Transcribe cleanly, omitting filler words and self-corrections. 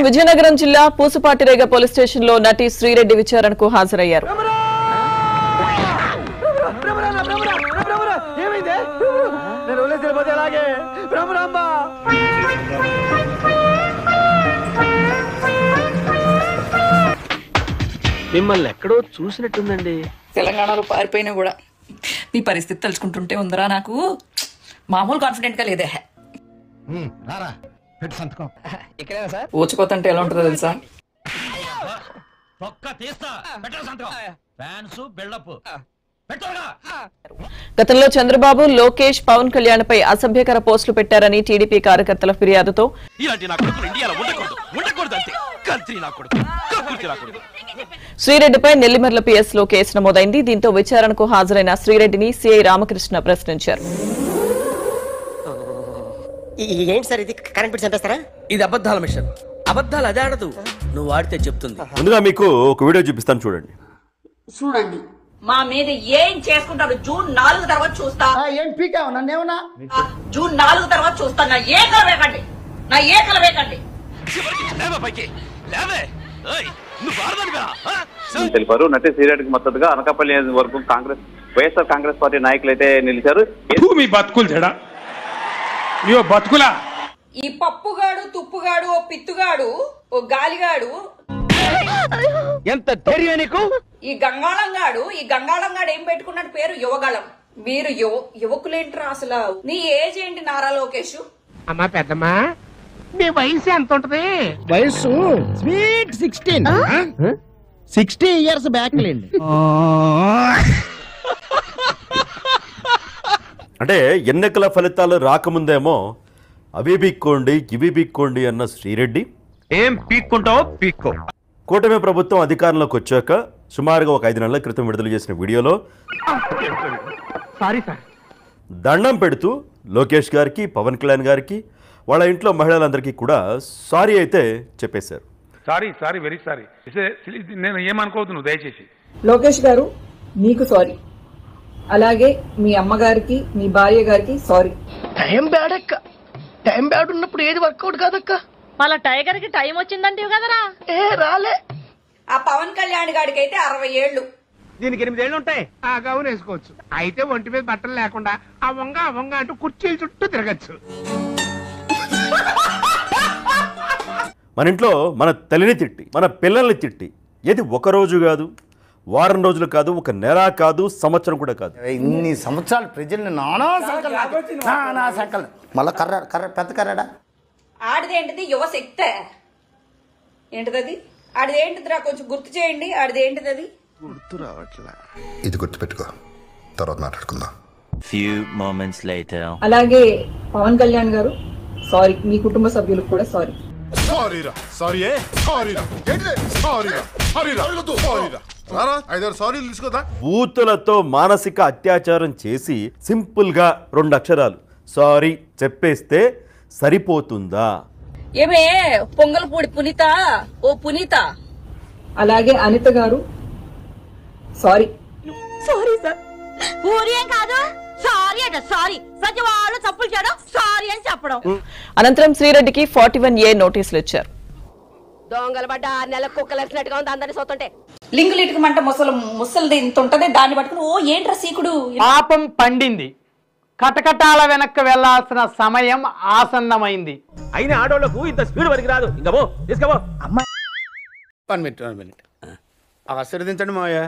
విజయనగరం జిల్లా Pusapatirega police station లో నటి శ్రీరెడ్డి విచారణకు హాజరయ్యారు. మిమ్మల్ని ఎక్కడో చూసినట్టుందండి. తెలంగాణలో పారిపోయినా కూడా మీ పరిస్థితి తలుచుకుంటుంటే ఉందరా నాకు మామూలు కాన్ఫిడెంట్ గా లేదే. ఊచుకోతంటే ఎలా ఉంటుందో తెలుసా? గతంలో చంద్రబాబు, లోకేష్, పవన్ కళ్యాణ్ పై అసభ్యకర పోస్టులు పెట్టారని టీడీపీ కార్యకర్తల ఫిర్యాదుతో శ్రీరెడ్డిపై నెల్లిమర్ల పిఎస్ లో కేసు నమోదైంది. దీంతో విచారణకు హాజరైన శ్రీరెడ్డిని సిఐ రామకృష్ణ ప్రశ్నించారు. ఇది అబద్ధాల మిషన్. అబద్ధాలు అదే ఆడదు, నువ్వు ఆడితే చెప్తుంది. ముందుగా మీకు ఒక వీడియో చూపిస్తాను, చూడండి. మా మీద ఏం చేసుకుంటారు? జూన్ 4 తర్వాత చూస్తా. జూన్ 4 తర్వాత చూస్తా. నా ఏకలు వేకండి. తెలిపారు. నటి శ్రీరెడ్డికి మద్దతుగా అనకాపల్లి వరకు వైఎస్ఆర్ కాంగ్రెస్ పార్టీ నాయకులు అయితే నిలిచారు. ఈ పప్పుగాడు, తుప్పుగాడు, ఓ పిత్తుగాడు, ఓ గాలిగాడు, ఎంత ధైర్యం నీకు! ఈ గంగాళంగాడు ఏం పెట్టుకున్నాడు పేరు? యువగళం. మీరు యువకులేంట్రా అసలు? నీ ఏజ్ ఏంటి నారా లోకేష్? అమ్మా పెద్దమ్మా, మీ వయసు ఎంత ఉంటది? వయసు స్వీట్ 16. 60 ఇయర్స్ బ్యాక్ లేండి. అంటే ఎన్నికల ఫలితాలు రాకముందేమో అవి పీక్కోండి ఇవి పీక్కోండి అన్న శ్రీరెడ్డి, ఏం పీక్కుంటావో పీక్కో. కూటమి ప్రభుత్వం అధికారంలోకి వచ్చాక సుమారుగా ఒక 5 నెలల క్రితం విడుదల చేసిన వీడియోలో దండం పెడుతూ లోకేష్ గారికి, పవన్ కళ్యాణ్ గారికి, వాళ్ళ ఇంట్లో మహిళలందరికీ కూడా సారీ అయితే చెప్పేశారు. Sorry very sorry. నేను ఏమనుకోవద్దు నువ్వు దయచేసి. లోకేష్ గారు మీకు సారీ, అలాగే మీ అమ్మగారికి, మీ భార్య గారికి సారీ. టైం బ్యాడ్ అక్క. టైం బ్యాడ్ ఉన్నప్పుడు ఏది వర్కౌట్ కాదక్క. మళ్ళా టైగర్ కి టైం వచ్చిందంటే కదరా? రాలే. ఆ పవన్ కళ్యాణ్ గారికి అయితే 60 ఏళ్ళు. దీనికి 8 ఏళ్ళు ఉంటాయి. ఆ గౌన్ వేసుకోవచ్చు. అయితే ఒంటి మీద బట్టలు లేకుండా ఆ వంగ అంటూ కుర్చీల చుట్టూ తిరగచ్చు. మన ఇంట్లో మన తల్లిని తిట్టి, మన పిల్లల్ని తిట్టి, ఏది ఒక రోజు కాదు, వారం రోజులు కాదు, ఒక నెల కాదు, సంవత్సరం కూడా కాదు, ఇన్ని సంవత్సరాలు ప్రజల్ని నానా సంకల్ మళ్ళా కర్ర పెద్ద కర్రడా. ఆడిదేంటిది? యువశక్తే ఏంటిది? ఆడిదేంటిదిరా? కొంచెం గుర్తు చేయండి. ఆడిదేంటిది? అది గుర్తు రావట్లా. ఇది గుర్తుపెట్టుకో, తర్వాత మాట్లాడుకుందాం. అలాగే పవన్ కళ్యాణ్ గారు సారీ. మీ కుటుంబ సభ్యులకు కూడా సారీ. బూతులతో మానసిక అత్యాచారం చేసి సింపుల్ గా 2 అక్షరాలు సారీ చెప్పేస్తే సరిపోతుందా? ఏమే పొంగల్పూడి పునీత, ఓ పునీత. అలాగే అనిత గారు సారీ. Sorry sir. ఊరేం కాదు, సారీ అట సారీ. ప్రతి వాళ్ళు తప్పులు చేయడం సారీ అని చెప్పడం. అనంతరం శ్రీరెడ్డికి 41A నోటీసులు ఇచ్చారు. దొంగలు పడ్డ 6 నెలలకు కుక్కలు వచ్చినట్టుగా ఉంది అందరినీ చూస్తుంటే. లింగులిటికి మంట ముసలిది ఇంత ఉంటది, దాన్ని పట్టుకుని ఓ ఏంట్రా సీకుడు. పాపం పండింది, కటకటాల వెనక్కి వెళ్లాల్సిన సమయం ఆసన్నమైంది. అయిన ఆడోళ్లకు ఇంత స్పీడ్ వరకు రాదు. ఇంకా తీసుకోబో. అమ్మా 1 మినిట్ ఆశీర్వదించండి మావయ్య.